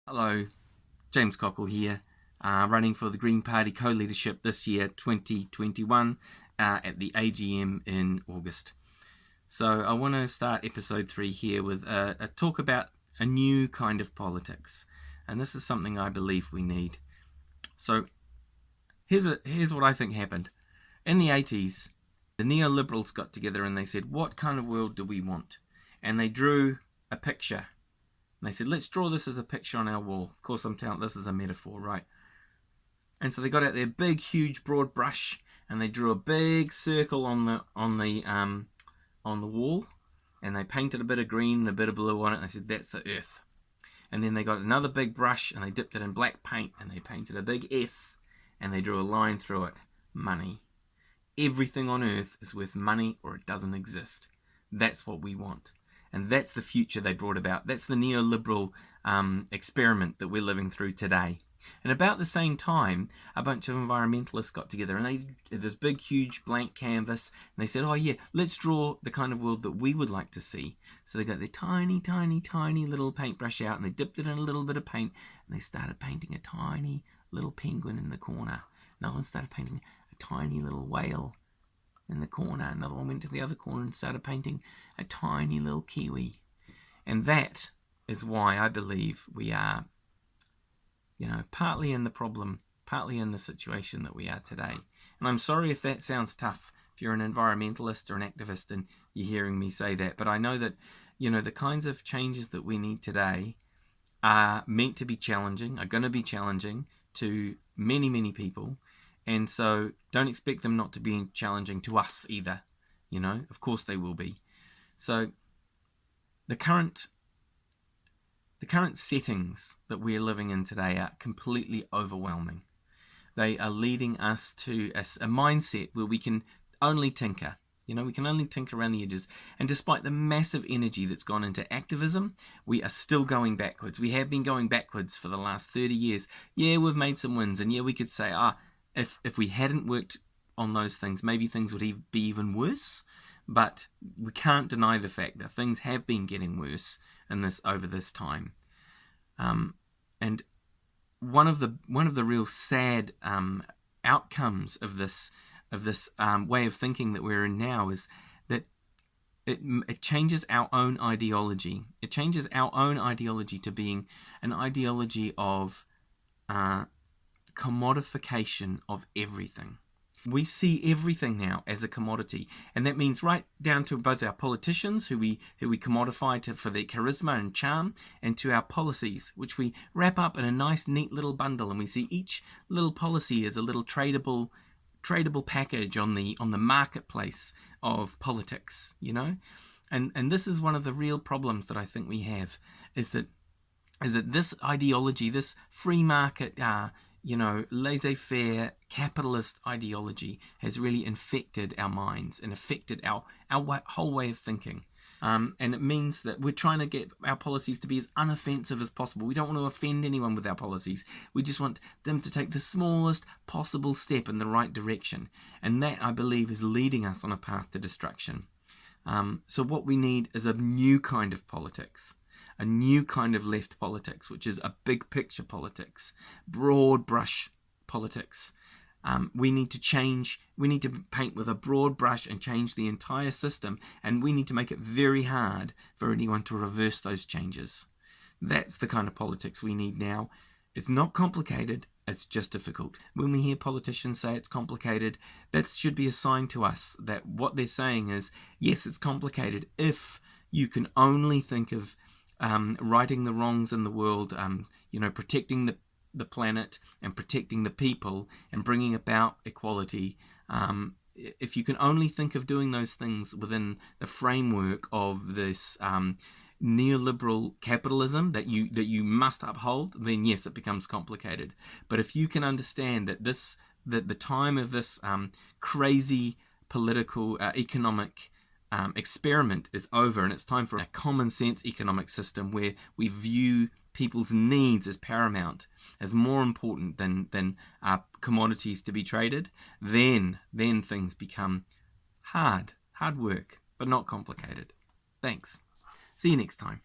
Hello, James Cockle here, running for the Green Party co-leadership this year, 2021, at the AGM in August. So I want to start episode 3 here with a talk about a new kind of politics, and this is something I believe we need. So here's what I think happened. In the 80s, the neoliberals got together and they said, what kind of world do we want? And they drew a picture. And they said, let's draw this as a picture on our wall. Of course, I'm telling this is a metaphor, right? And so they got out their big, huge, broad brush, and they drew a big circle on the wall, and they painted a bit of green and a bit of blue on it, and they said, that's the Earth. And then they got another big brush, and they dipped it in black paint, and they painted a big S, and they drew a line through it. Money. Everything on Earth is worth money, or it doesn't exist. That's what we want. And that's the future they brought about. That's the neoliberal experiment that we're living through today. And about the same time, a bunch of environmentalists got together and they had this big, huge blank canvas. And they said, oh yeah, let's draw the kind of world that we would like to see. So they got their tiny, tiny, tiny little paintbrush out and they dipped it in a little bit of paint. And they started painting a tiny little penguin in the corner. Another one started painting a tiny little whale in the corner. Another one went to the other corner and started painting a tiny little kiwi. And that is why I believe we are, partly in the problem, partly in the situation that we are today. And I'm sorry if that sounds tough, if you're an environmentalist or an activist and you're hearing me say that, but I know that, the kinds of changes that we need today are meant to be challenging, are going to be challenging to many, many people. And so don't expect them not to be challenging to us either. Of course they will be. So the current settings that we're living in today are completely overwhelming. They are leading us to a mindset where we can only tinker. We can only tinker around the edges. And despite the massive energy that's gone into activism, we are still going backwards. We have been going backwards for the last 30 years. Yeah, we've made some wins. And yeah, we could say, if we hadn't worked on those things, maybe things would be even worse. But we can't deny the fact that things have been getting worse over this time. And one of the real sad outcomes of this way of thinking that we're in now is that it changes our own ideology. It changes our own ideology to being an ideology of commodification of everything. We see everything now as a commodity, and that means right down to both our politicians, who we commodify for their charisma and charm, and to our policies, which we wrap up in a nice, neat little bundle, and we see each little policy as a little tradable package on the marketplace of politics. And this is one of the real problems that I think we have, is that this ideology, this free market, laissez-faire capitalist ideology has really infected our minds and affected our whole way of thinking. And it means that we're trying to get our policies to be as unoffensive as possible. We don't want to offend anyone with our policies. We just want them to take the smallest possible step in the right direction. And that, I believe, is leading us on a path to destruction. So what we need is a new kind of politics. A new kind of left politics, which is a big picture politics, broad brush politics. We need to change, we need to paint with a broad brush and change the entire system, and we need to make it very hard for anyone to reverse those changes. That's the kind of politics we need now. It's not complicated, it's just difficult. When we hear politicians say it's complicated, that should be a sign to us that what they're saying is, yes, it's complicated if you can only think of righting the wrongs in the world, protecting the planet and protecting the people and bringing about equality. If you can only think of doing those things within the framework of this neoliberal capitalism that you must uphold, then yes, it becomes complicated. But if you can understand that the time of this crazy political economic experiment is over, and it's time for a common sense economic system where we view people's needs as paramount, as more important than commodities to be traded, then things become hard work, but not complicated. Thanks. See you next time.